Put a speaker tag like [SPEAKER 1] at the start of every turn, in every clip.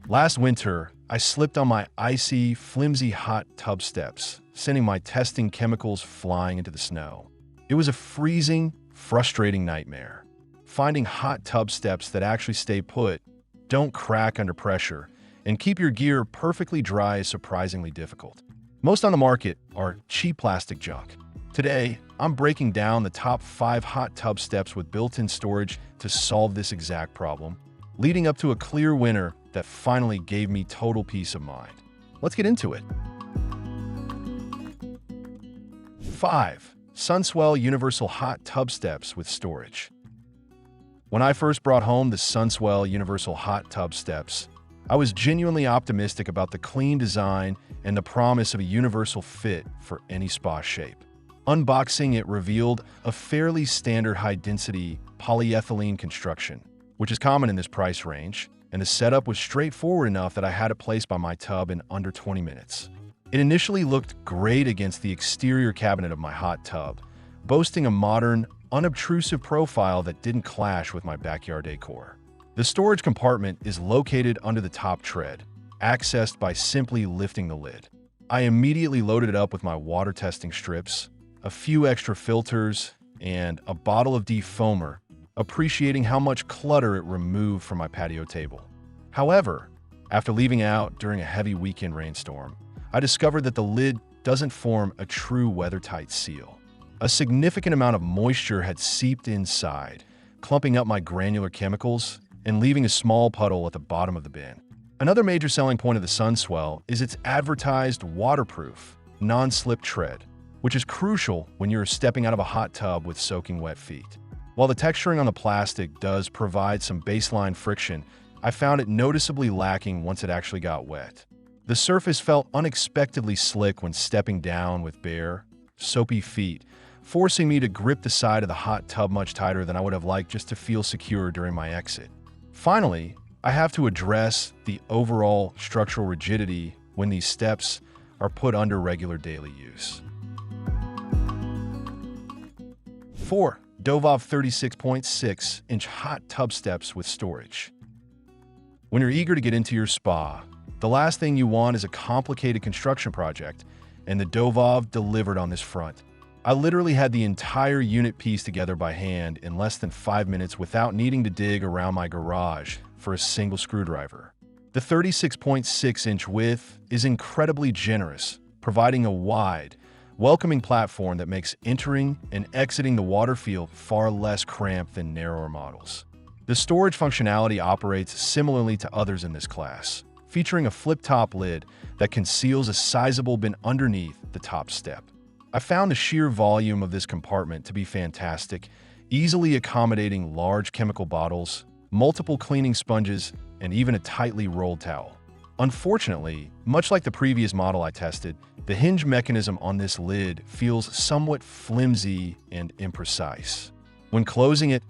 [SPEAKER 1] Last winter, I slipped on my icy, flimsy hot tub steps, sending my testing chemicals flying into the snow. It was a freezing, frustrating nightmare. Finding hot tub steps that actually stay put, don't crack under pressure, and keep your gear perfectly dry is surprisingly difficult. Most on the market are cheap plastic junk. Today, I'm breaking down the top 5 hot tub steps with built-in storage to solve this exact problem, leading up to a clear winner that finally gave me total peace of mind. Let's get into it. 5. SunSwell Universal Hot Tub Steps with Storage. When I first brought home the SunSwell Universal Hot Tub Steps, I was genuinely optimistic about the clean design and the promise of a universal fit for any spa shape. Unboxing it revealed a fairly standard high-density polyethylene construction, which is common in this price range, and the setup was straightforward enough that I had it placed by my tub in under 20 minutes. It initially looked great against the exterior cabinet of my hot tub, boasting a modern, unobtrusive profile that didn't clash with my backyard decor. The storage compartment is located under the top tread, accessed by simply lifting the lid. I immediately loaded it up with my water testing strips, a few extra filters, and a bottle of defoamer, appreciating how much clutter it removed from my patio table. However, after leaving out during a heavy weekend rainstorm, I discovered that the lid doesn't form a true weather-tight seal. A significant amount of moisture had seeped inside, clumping up my granular chemicals and leaving a small puddle at the bottom of the bin. Another major selling point of the SunSwell is its advertised waterproof, non-slip tread, which is crucial when you're stepping out of a hot tub with soaking wet feet. While the texturing on the plastic does provide some baseline friction, I found it noticeably lacking once it actually got wet. The surface felt unexpectedly slick when stepping down with bare, soapy feet, forcing me to grip the side of the hot tub much tighter than I would have liked just to feel secure during my exit. Finally, I have to address the overall structural rigidity when these steps are put under regular daily use. 4. Dovov 36.6-inch hot tub steps with storage. When you're eager to get into your spa, the last thing you want is a complicated construction project, and the Dovov delivered on this front. I literally had the entire unit pieced together by hand in less than 5 minutes without needing to dig around my garage for a single screwdriver. The 36.6-inch width is incredibly generous, providing a wide, welcoming platform that makes entering and exiting the water feel far less cramped than narrower models. The storage functionality operates similarly to others in this class, featuring a flip-top lid that conceals a sizable bin underneath the top step. I found the sheer volume of this compartment to be fantastic, easily accommodating large chemical bottles, multiple cleaning sponges, and even a tightly rolled towel. Unfortunately, much like the previous model I tested, the hinge mechanism on this lid feels somewhat flimsy and imprecise. When closing it,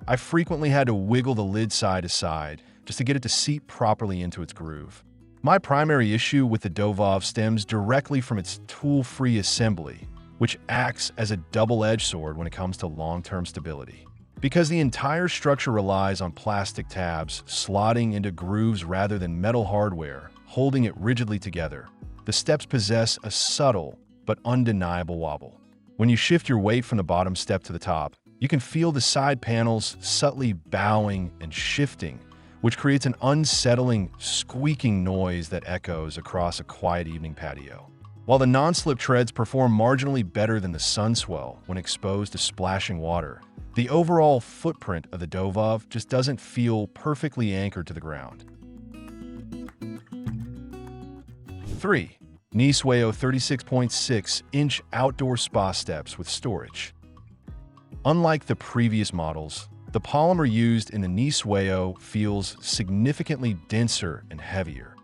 [SPEAKER 1] I frequently had to wiggle the lid side to side just to get it to seat properly into its groove. My primary issue with the Dovov stems directly from its tool-free assembly, which acts as a double-edged sword when it comes to long-term stability. Because the entire structure relies on plastic tabs slotting into grooves rather than metal hardware, holding it rigidly together, the steps possess a subtle but undeniable wobble. When you shift your weight from the bottom step to the top, you can feel the side panels subtly bowing and shifting, which creates an unsettling, squeaking noise that echoes across a quiet evening patio. While the non-slip treads perform marginally better than the SunSwell when exposed to splashing water, the overall footprint of the Dovov just doesn't feel perfectly anchored to the ground. 3. Nihsuao 36.6-inch outdoor spa steps with storage. Unlike the previous models, the polymer used in the Nihsuao feels significantly denser and heavier,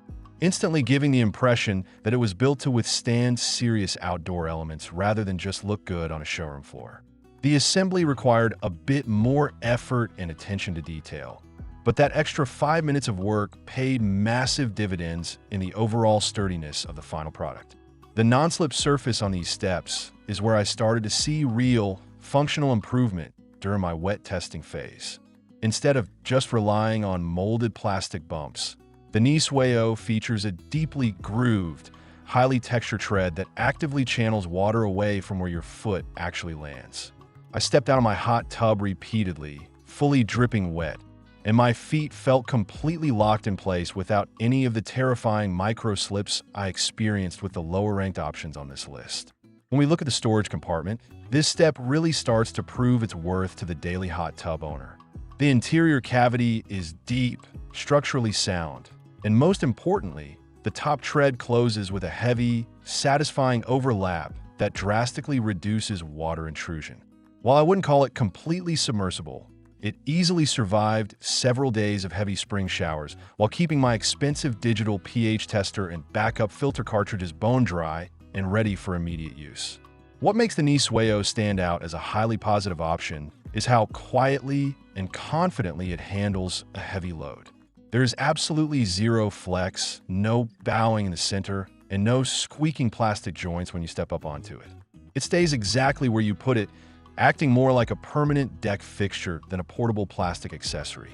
[SPEAKER 1] instantly giving the impression that it was built to withstand serious outdoor elements rather than just look good on a showroom floor. The assembly required a bit more effort and attention to detail, but that extra 5 minutes of work paid massive dividends in the overall sturdiness of the final product. The non-slip surface on these steps is where I started to see real, functional improvement during my wet testing phase. Instead of just relying on molded plastic bumps, The Nihsuao features a deeply grooved, highly textured tread that actively channels water away from where your foot actually lands. I stepped out of my hot tub repeatedly, fully dripping wet, and my feet felt completely locked in place without any of the terrifying micro-slips I experienced with the lower-ranked options on this list. When we look at the storage compartment, this step really starts to prove its worth to the daily hot tub owner. The interior cavity is deep, structurally sound, and most importantly, the top tread closes with a heavy, satisfying overlap that drastically reduces water intrusion. While I wouldn't call it completely submersible, it easily survived several days of heavy spring showers while keeping my expensive digital pH tester and backup filter cartridges bone dry and ready for immediate use. What makes the Nihsuao stand out as a highly positive option is how quietly and confidently it handles a heavy load. There is absolutely zero flex, no bowing in the center, and no squeaking plastic joints when you step up onto it. It stays exactly where you put it, acting more like a permanent deck fixture than a portable plastic accessory.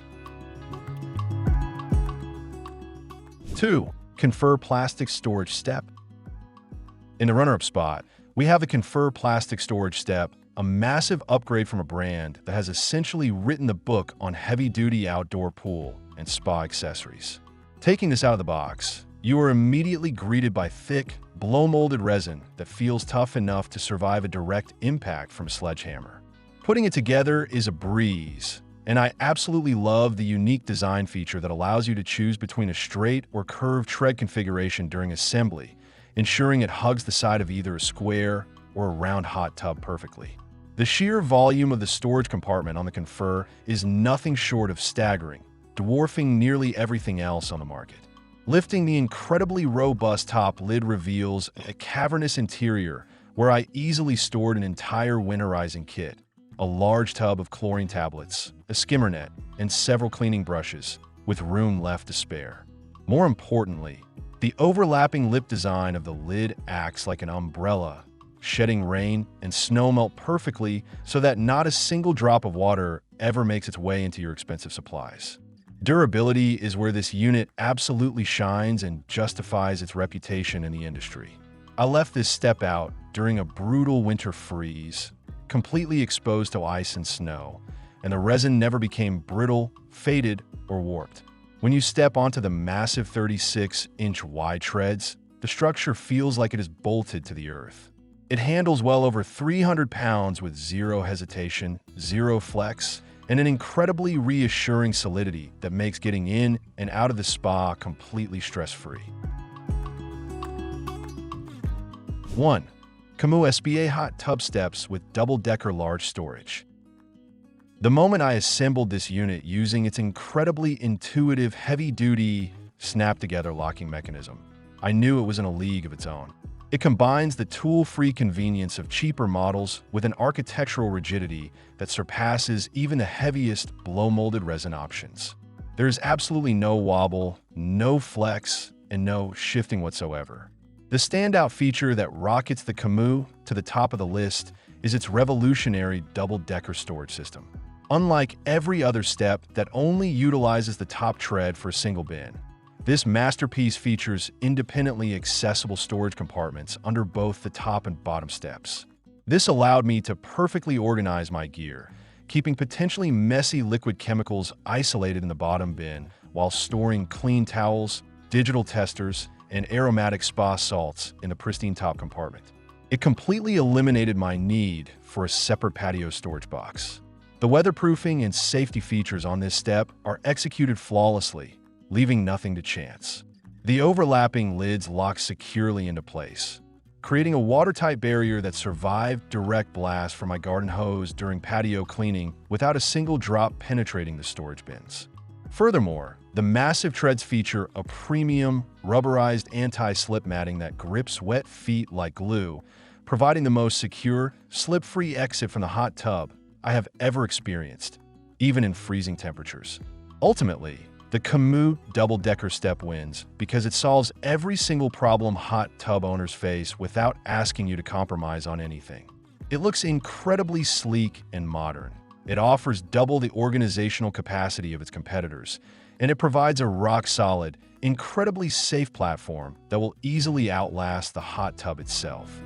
[SPEAKER 1] 2. Confer Plastic Storage Step. In the runner-up spot, we have the Confer Plastic Storage Step, a massive upgrade from a brand that has essentially written the book on heavy-duty outdoor pool and spa accessories. Taking this out of the box, you are immediately greeted by thick, blow-molded resin that feels tough enough to survive a direct impact from a sledgehammer. Putting it together is a breeze, and I absolutely love the unique design feature that allows you to choose between a straight or curved tread configuration during assembly, ensuring it hugs the side of either a square or a round hot tub perfectly. The sheer volume of the storage compartment on the Confer is nothing short of staggering, dwarfing nearly everything else on the market. Lifting the incredibly robust top lid reveals a cavernous interior where I easily stored an entire winterizing kit, a large tub of chlorine tablets, a skimmer net, and several cleaning brushes, with room left to spare. More importantly, the overlapping lip design of the lid acts like an umbrella, shedding rain and snow melt perfectly so that not a single drop of water ever makes its way into your expensive supplies. Durability is where this unit absolutely shines and justifies its reputation in the industry. I left this step out during a brutal winter freeze, completely exposed to ice and snow, and the resin never became brittle, faded, or warped. When you step onto the massive 36-inch wide treads, the structure feels like it is bolted to the earth. It handles well over 300 pounds with zero hesitation, zero flex, and an incredibly reassuring solidity that makes getting in and out of the spa completely stress-free. 1. CAMMOO SBA Hot Tub Steps with Double-Decker Large Storage. The moment I assembled this unit using its incredibly intuitive, heavy-duty, snap-together locking mechanism, I knew it was in a league of its own. It combines the tool-free convenience of cheaper models with an architectural rigidity that surpasses even the heaviest blow-molded resin options. There is absolutely no wobble, no flex, and no shifting whatsoever. The standout feature that rockets the CAMMOO to the top of the list is its revolutionary double-decker storage system. Unlike every other step that only utilizes the top tread for a single bin, this masterpiece features independently accessible storage compartments under both the top and bottom steps. This allowed me to perfectly organize my gear, keeping potentially messy liquid chemicals isolated in the bottom bin while storing clean towels, digital testers, and aromatic spa salts in the pristine top compartment. It completely eliminated my need for a separate patio storage box. The weatherproofing and safety features on this step are executed flawlessly, leaving nothing to chance. The overlapping lids lock securely into place, creating a watertight barrier that survived direct blast from my garden hose during patio cleaning without a single drop penetrating the storage bins. Furthermore, the massive treads feature a premium, rubberized anti-slip matting that grips wet feet like glue, providing the most secure, slip-free exit from the hot tub I have ever experienced, even in freezing temperatures. Ultimately, the CAMMOO double-decker step wins because it solves every single problem hot tub owners face without asking you to compromise on anything. It looks incredibly sleek and modern, It offers double the organizational capacity of its competitors, and it provides a rock-solid, incredibly safe platform that will easily outlast the hot tub itself.